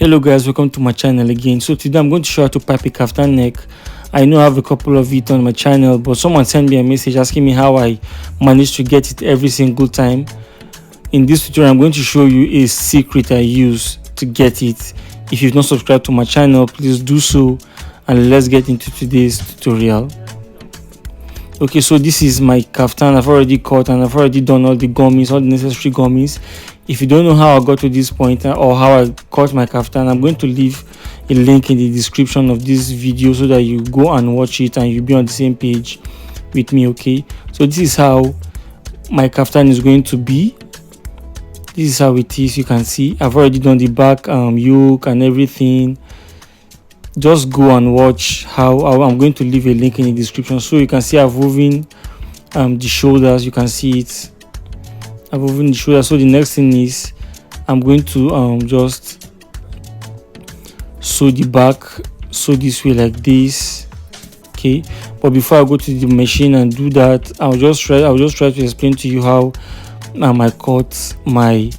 Hello guys, welcome to my channel again. So today I'm going to show how to pipe a kaftan neck. I know I have a couple of it on my channel, but someone sent me a message asking me how I managed to get it every single time. In this tutorial I'm going to show you a secret I use to get it. If you've not subscribed to my channel, please do so, and let's get into today's tutorial. Okay, so this is my kaftan. I've already cut and I've already done all the gummies, all the necessary gummies. If you don't know how I got to this point or how I cut my kaftan, I'm going to leave a link in the description of this video so that you go and watch it and you'll be on the same page with me. Okay, so this is how my kaftan is going to be. This is how it is. You can see I've already done the back yoke and everything. Just go and watch how I'm going to leave a link in the description so you can see I've woven the shoulders. You can see it. I've woven the shoulders. So the next thing is I'm going to just sew the back, sew this way like this. Okay, but before I go to the machine and do that, I'll just try to explain to you how I cut my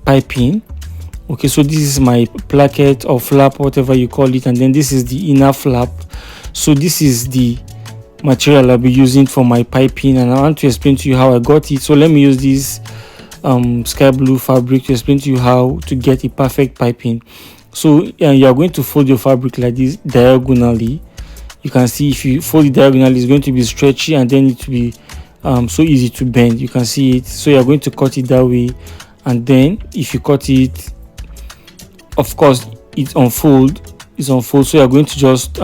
piping. Okay, so this is my placket or flap, whatever you call it, and then this is the inner flap. So this is the material I'll be using for my piping, and I want to explain to you how I got it. So let me use this sky blue fabric to explain to you how to get a perfect piping. So you are going to fold your fabric like this diagonally. You can see if you fold it diagonally, it's going to be stretchy and then it will be so easy to bend. You can see it. So you are going to cut it that way, and then if you cut it, of course it's unfold. So you're going to just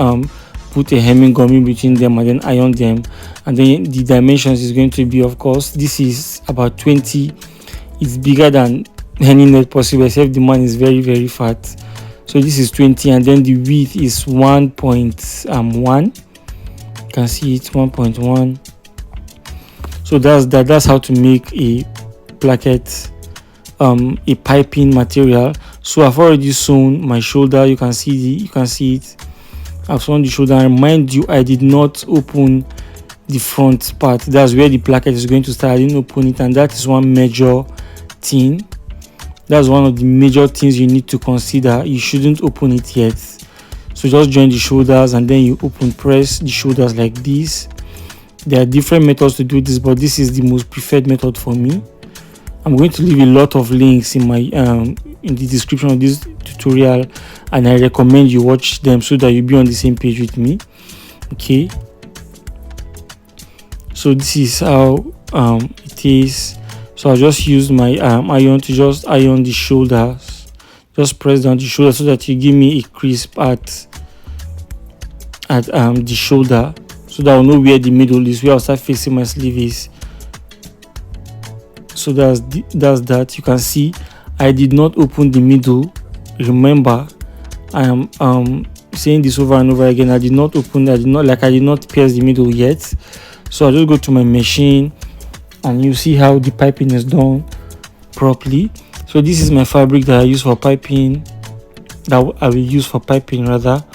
put a hemming gum in between them and then iron them, and then the dimensions is going to be, of course, this is about 20. It's bigger than any neck possible except the man is very fat. So this is 20, and then the width is 1.1. You can see it, 1.1. so that's how to make a placket, a piping material. So I've already sewn my shoulder. You can see it. I've sewn the shoulder, and mind you, I did not open the front part. That's where the placket is going to start. I didn't open it, and that is one major thing. That's one of the major things you need to consider. You shouldn't open it yet. So just join the shoulders and then you press the shoulders like this. There are different methods to do this, but this is the most preferred method for me. I'm going to leave a lot of links in my in the description of this tutorial, and I recommend you watch them so that you'll be on the same page with me. Okay, so this is how it is. So I'll just use my iron to just iron the shoulders. Just press down the shoulder so that you give me a crisp at the shoulder, so that I'll know where the middle is, where I'll start facing my sleeve is. So that's that. You can see I did not open the middle. Remember, I am saying this over and over again. I did not pierce the middle yet. So I'll just go to my machine and you see how the piping is done properly. So this is my fabric that I use for piping, that I will use for piping rather.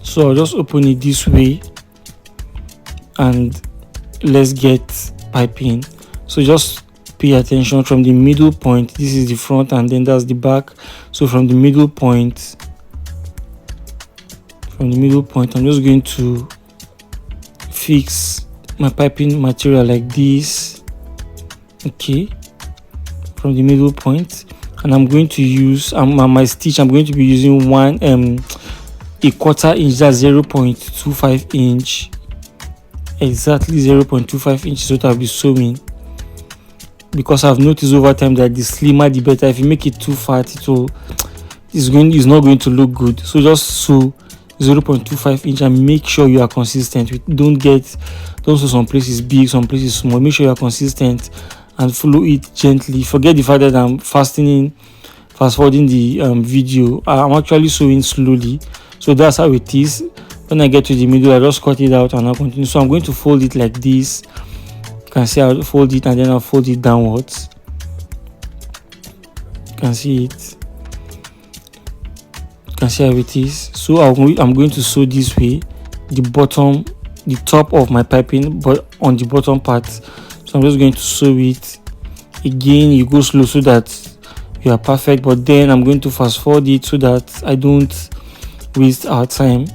So I'll just open it this way and let's get piping. So just pay attention from the middle point. This is the front and then that's the back. So from the middle point, I'm just going to fix my piping material like this. Okay, from the middle point, and I'm going to use my stitch. I'm going to be using a quarter inch, that's 0.25 inch, exactly 0.25 inches. What I'll be sewing, because I've noticed over time that the slimmer the better. If you make it too fat, it's not going to look good. So just sew 0.25 inch and make sure you are consistent. Don't sew some places big, some places small. Make sure you are consistent and follow it gently. Forget the fact that I'm fast forwarding the video. I'm actually sewing slowly. So that's how it is. When I get to the middle, I just cut it out and I'll continue. So I'm going to fold it like this. You can see I'll fold it and then I'll fold it downwards. You can see it. You can see how it is. So I'm going to sew this way, the top of my piping, but on the bottom part. So I'm just going to sew it again. You go slow so that you are perfect. But then I'm going to fast forward it so that I don't waste our time.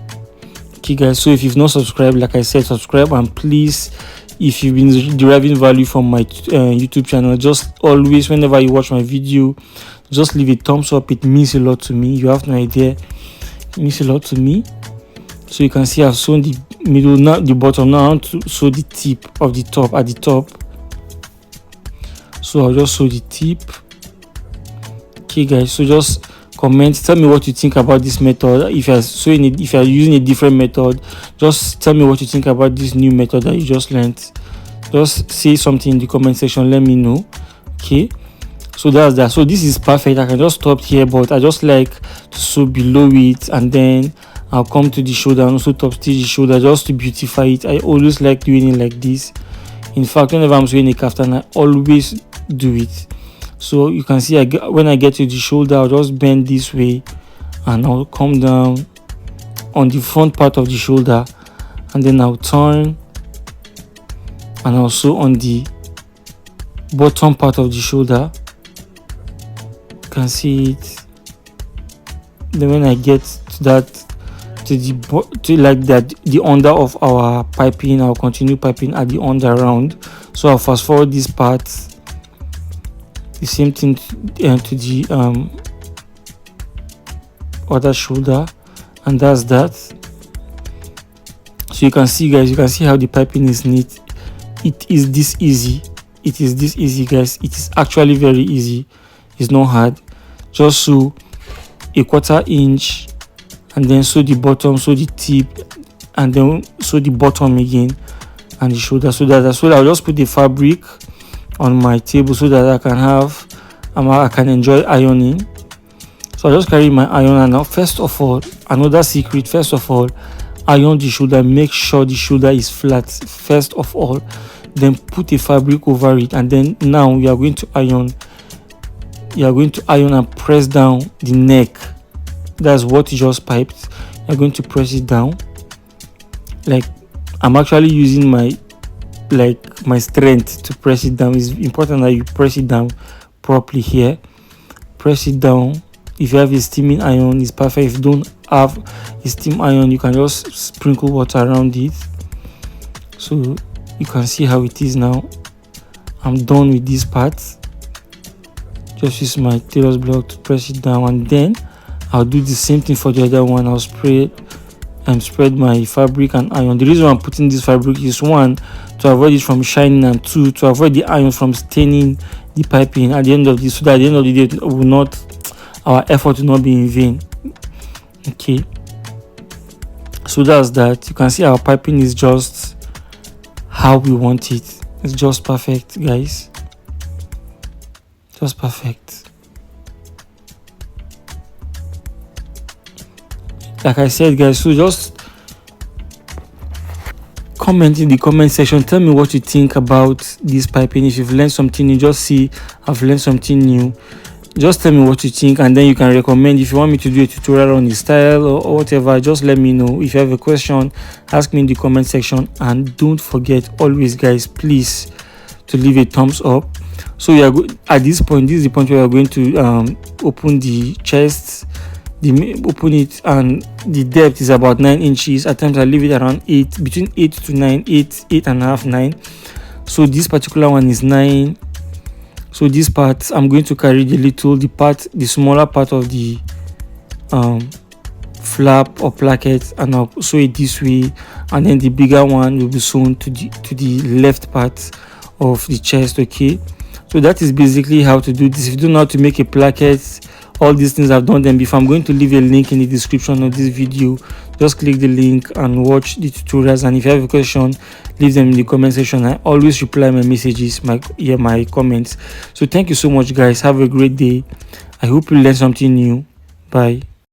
Okay guys, so if you've not subscribed, like I said, subscribe, and please, if you've been deriving value from my YouTube channel, just always, whenever you watch my video, just leave a thumbs up. It means a lot to me. You have no idea, it means a lot to me. So you can see I've sewn the middle, not the bottom. Now I want to sew the tip of the top at the top. So I'll just sew the tip. Okay guys, so just comment, tell me what you think about this method. If you're sewing it, if you're using a different method, just tell me what you think about this new method that you just learned. Just say something in the comment section, let me know. Okay, so that's that. So this is perfect. I can just stop here, but I just like to sew below it, and then I'll come to the shoulder and also top stitch the shoulder just to beautify it. I always like doing it like this. In fact, whenever I'm sewing a kaftan, I always do it. So you can see when I get to the shoulder, I'll just bend this way and I'll come down on the front part of the shoulder, and then I'll turn and also on the bottom part of the shoulder. You can see it. Then when I get to that, to like that, the under of our piping, I'll continue piping at the under round. So I'll fast forward this part, the same thing to the other shoulder, and that's that. So you can see guys, you can see how the piping is neat. It is this easy. It is this easy guys. It is actually very easy. It's not hard. Just sew a 1/4 inch, and then sew the bottom, sew the tip, and then sew the bottom again and the shoulder. So that's what I'll just put the fabric on my table so that I can enjoy ironing. So I just carry my iron, and now first of all, another secret, first of all, iron the shoulder. Make sure the shoulder is flat first of all, then put a fabric over it, and then now we are going to iron. You are going to iron and press down the neck. That's what you just piped. You're going to press it down. Like, I'm actually using my strength to press it down. It's important that you press it down properly here. Press it down. If you have a steaming iron, it's perfect. If you don't have a steam iron, you can just sprinkle water around it. So you can see how it is now. I'm done with this part. Just use my tailor's block to press it down, and then I'll do the same thing for the other one. I'll spread my fabric and iron. The reason I'm putting this fabric is, one, to avoid it from shining, and two, to avoid the iron from staining the piping at the end of this, so that at the end of the day our effort will not be in vain. Okay, so that's that. You can see our piping is just how we want it. It's just perfect guys, just perfect. Like I said guys, so just comment in the comment section, tell me what you think about this piping. If you've learned something new, just see I've learned something new, just tell me what you think, and then you can recommend. If you want me to do a tutorial on the style or whatever, just let me know. If you have a question, ask me in the comment section, and don't forget always guys, please, to leave a thumbs up. So we are at this point, this is the point where we are going to open the chest, open it, and the depth is about 9 inches. At times I leave it around 8, between 8 to 9, 8.5, 9. So this particular one is 9. So this part, I'm going to carry the smaller part of the flap or placket, and I'll sew it this way, and then the bigger one will be sewn to the left part of the chest. Okay, so that is basically how to do this. If you don't know how to make a placket, all these things I've done them before. I'm going to leave a link in the description of this video. Just click the link and watch the tutorials, and if you have a question, leave them in the comment section. I always reply my messages, my comments. So thank you so much guys, have a great day. I hope you learned something new. Bye.